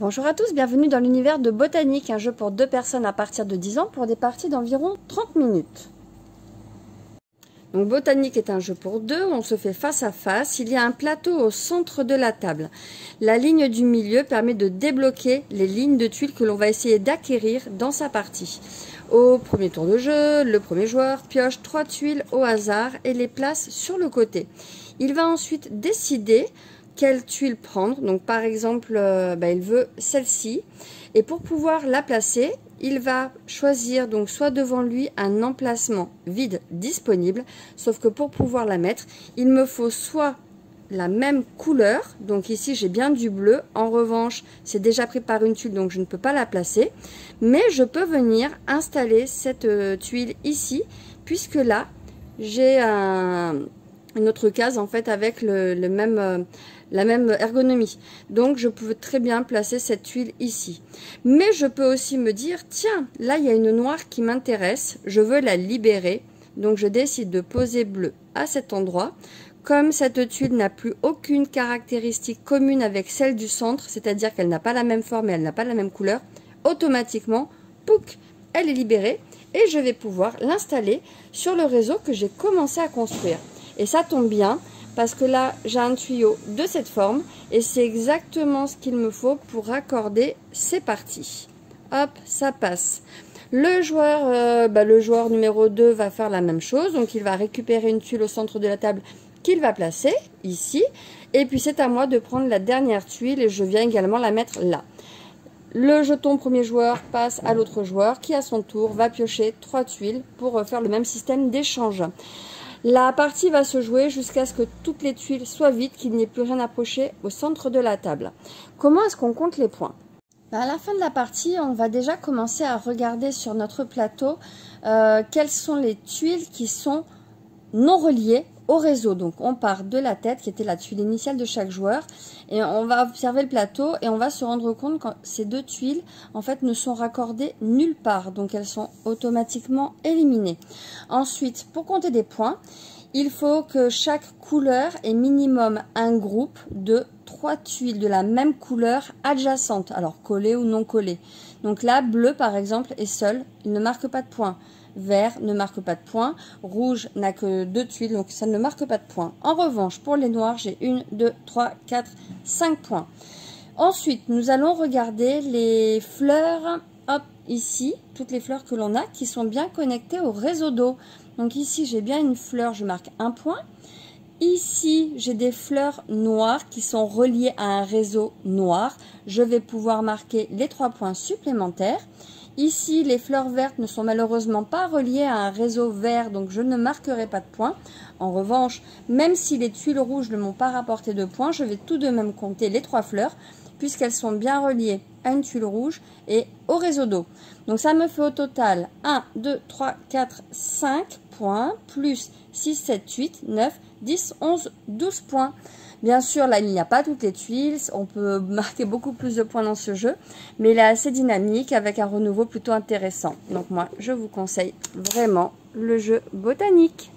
Bonjour à tous, bienvenue dans l'univers de Botanique, un jeu pour 2 personnes à partir de 10 ans pour des parties d'environ 30 minutes. Donc Botanique est un jeu pour 2, on se fait face à face, il y a un plateau au centre de la table. La ligne du milieu permet de débloquer les lignes de tuiles que l'on va essayer d'acquérir dans sa partie. Au premier tour de jeu, le premier joueur pioche 3 tuiles au hasard et les place sur le côté. Il va ensuite décider quelle tuile prendre. Donc par exemple, il veut celle-ci. Et pour pouvoir la placer, il va choisir donc soit devant lui un emplacement vide disponible. Sauf que pour pouvoir la mettre, il me faut soit la même couleur. Donc ici, j'ai bien du bleu. En revanche, c'est déjà pris par une tuile, donc je ne peux pas la placer. Mais je peux venir installer cette tuile ici, puisque là, j'ai une autre case en fait avec la même ergonomie. Donc je peux très bien placer cette tuile ici. Mais je peux aussi me dire, tiens, là il y a une noire qui m'intéresse, je veux la libérer. Donc je décide de poser bleu à cet endroit. Comme cette tuile n'a plus aucune caractéristique commune avec celle du centre, c'est-à-dire qu'elle n'a pas la même forme et elle n'a pas la même couleur, automatiquement, pouc, elle est libérée et je vais pouvoir l'installer sur le réseau que j'ai commencé à construire. Et ça tombe bien parce que là, j'ai un tuyau de cette forme et c'est exactement ce qu'il me faut pour raccorder ces parties. Hop, ça passe. Le joueur numéro 2 va faire la même chose. Donc, il va récupérer une tuile au centre de la table qu'il va placer ici. Et puis, c'est à moi de prendre la dernière tuile et je viens également la mettre là. Le jeton premier joueur passe à l'autre joueur qui, à son tour, va piocher 3 tuiles pour faire le même système d'échange. La partie va se jouer jusqu'à ce que toutes les tuiles soient vides, qu'il n'y ait plus rien à pocher au centre de la table. Comment est-ce qu'on compte les points? À la fin de la partie, on va déjà commencer à regarder sur notre plateau quelles sont les tuiles qui sont non reliées au réseau. Donc on part de la tête qui était la tuile initiale de chaque joueur et on va observer le plateau et on va se rendre compte que ces 2 tuiles en fait ne sont raccordées nulle part, donc elles sont automatiquement éliminées. Ensuite, pour compter des points, il faut que chaque couleur ait minimum un groupe de 3 tuiles de la même couleur adjacentes, alors collées ou non collées. Donc là, bleu par exemple est seul, il ne marque pas de points. Vert ne marque pas de points. Rouge n'a que 2 tuiles, donc ça ne marque pas de points. En revanche, pour les noirs, j'ai 1, 2, 3, 4, 5 points. Ensuite, nous allons regarder les fleurs, hop, ici, toutes les fleurs que l'on a qui sont bien connectées au réseau d'eau. Donc ici, j'ai bien une fleur, je marque 1 point. Ici, j'ai des fleurs noires qui sont reliées à un réseau noir. Je vais pouvoir marquer les 3 points supplémentaires. Ici, les fleurs vertes ne sont malheureusement pas reliées à un réseau vert, donc je ne marquerai pas de points. En revanche, même si les tuiles rouges ne m'ont pas rapporté de points, je vais tout de même compter les 3 fleurs, puisqu'elles sont bien reliées à une tuile rouge et au réseau d'eau. Donc ça me fait au total 1, 2, 3, 4, 5 points, plus 6, 7, 8, 9, 10, 11, 12 points. Bien sûr, là, il n'y a pas toutes les tuiles, on peut marquer beaucoup plus de points dans ce jeu, mais il est assez dynamique avec un renouveau plutôt intéressant. Donc moi, je vous conseille vraiment le jeu Botanique.